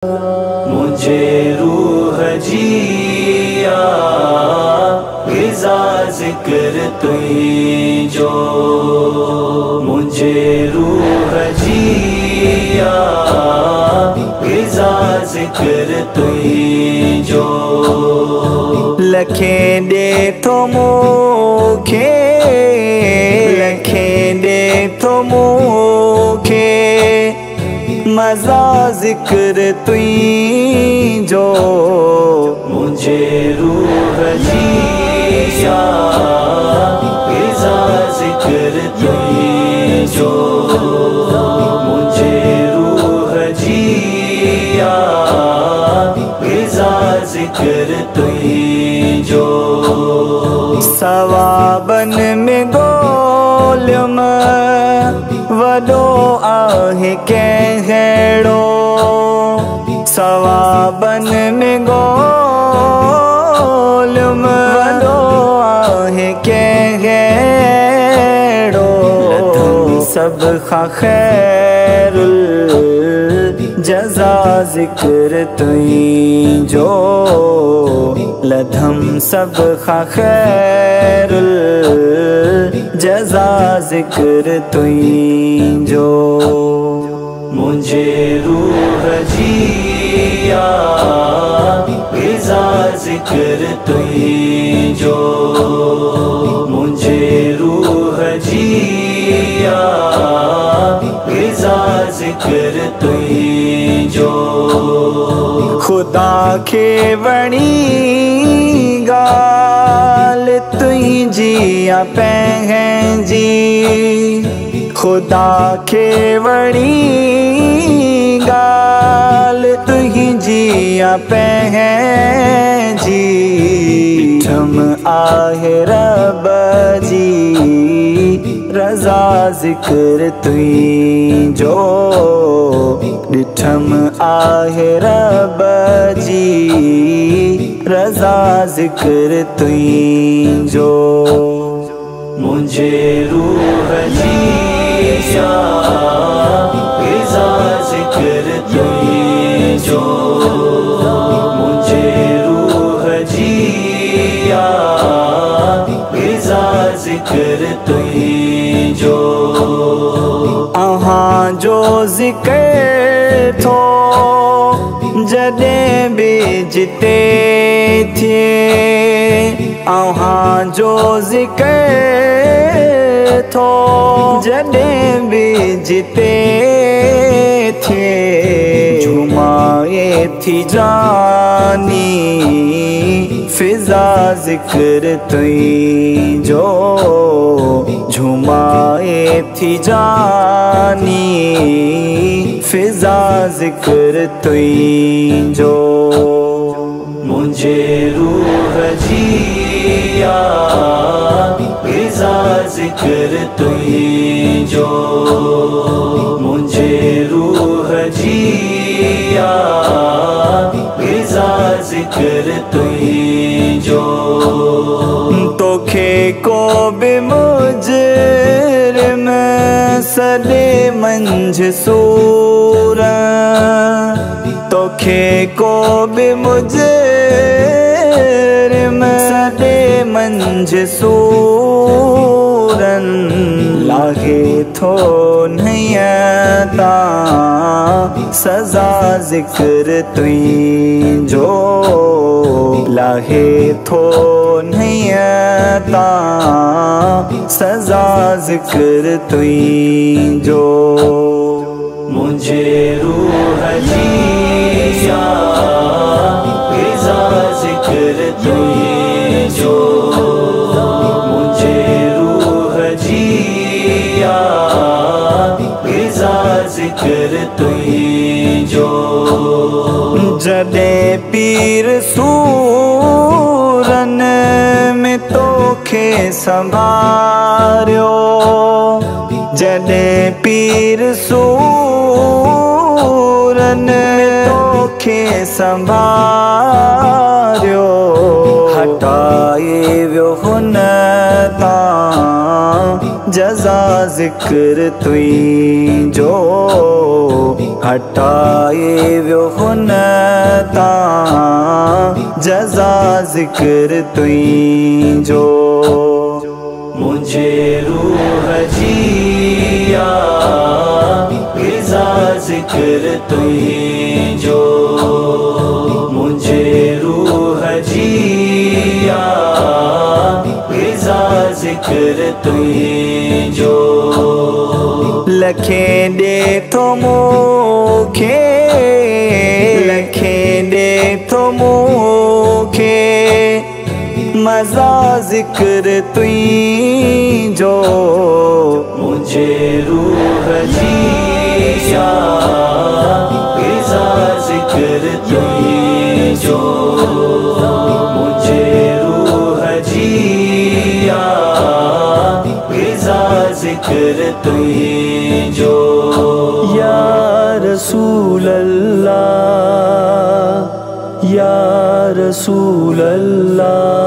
मुझे रूह जिया गिज़ा ज़िक्र तुई जो, मुझे रूह जिया गिज़ा ज़िक्र तुई जो। लखें दे तो मूंखे, लखें दे तो मूंखे मज़ा ज़िक्र तुई जो। मुझे रूह जिया गिज़ा ज़िक्र तुई जो, मुझे रूह जिया गिज़ा ज़िक्र तुई जो। सवाबन में गोलम वॾो आहे कहिड़ो, सवाबन में गोलम वॾो आहे कहिड़ो। सब खां ख़ैरुल जज़ा ज़िक्र तुई जो, लधम सब खां ख़ैरुल जज़ा ज़िक्र तुई जो। मुझे रूह जिया गिज़ा ज़िक्र तुई जो, मुझे रूह जिया गिज़ा ज़िक्र तुई जो। खुदा के वणी गाल तुई जिया पंहिंजी, खुदा के वणी गाल तुई जिया पंहिंजी। ठम आहे रब जी रज़ा ज़िक्र तुई जो, ॾिठम आहे रब जी रज़ा ज़िक्र तुई जो। मुझे रूह जिया गिज़ा ज़िक्र तुई जो, मुझे रूह जिया गिज़ा ज़िक्र तुई जो। अहां जो ज़िक्र थो जॾहिं बि जिते थिए, अहां जो ज़िक्र थो जॾहिं बि जिते थिए। झुमाए थी जानी फ़िज़ा ज़िक्र तुई जो, झुमाए थी जानी फ़िज़ा ज़िक्र तुई जो। मुझे रूह जिया गिज़ा ज़िक्र तुई जो, मुझे रूह जिया गिज़ा ज़िक्र तुई जो। तोखे को बि मुजरिम सॾे मंझि सूर, तोखे को बि मुजरिम सॾे मंझि सूरन। लागे थो नैयता सज़ा ज़िक्र तुई जो, लागे थो नैयता सज़ा ज़िक्र तुई जो। मुझे रूह जिया गिज़ा ज़िक्र तुई जो, मुझे रूह जिया गिज़ा ज़िक्र तुई जो। जॾहिं पीर सूरन में तोखे संभारियो, जॾहिं पीर सूरन में तोखे संभारियो। हटाए वियो हुन तां जज़ा ज़िक्र तुई जो, हटाए वियो हुन तां जज़ा ज़िक्र तुंहिंजो मुझे रूह जी ग़िज़ा ज़िक्र तुंहिंजो मुझे रूह जी ग़िज़ा ज़िक्र तुंहिंजो लखें ॾे थो मूंखे लखें ॾे थो मूंखे मज़ा ज़िक्र तुंहिंजो मुझे रूह जी ग़िज़ा ज़िक्र तुंहिंजो मुझे रूह जी ग़िज़ा ज़िक्र तुंहिंजो या रसूल अल्लाह या रसूल अल्लाह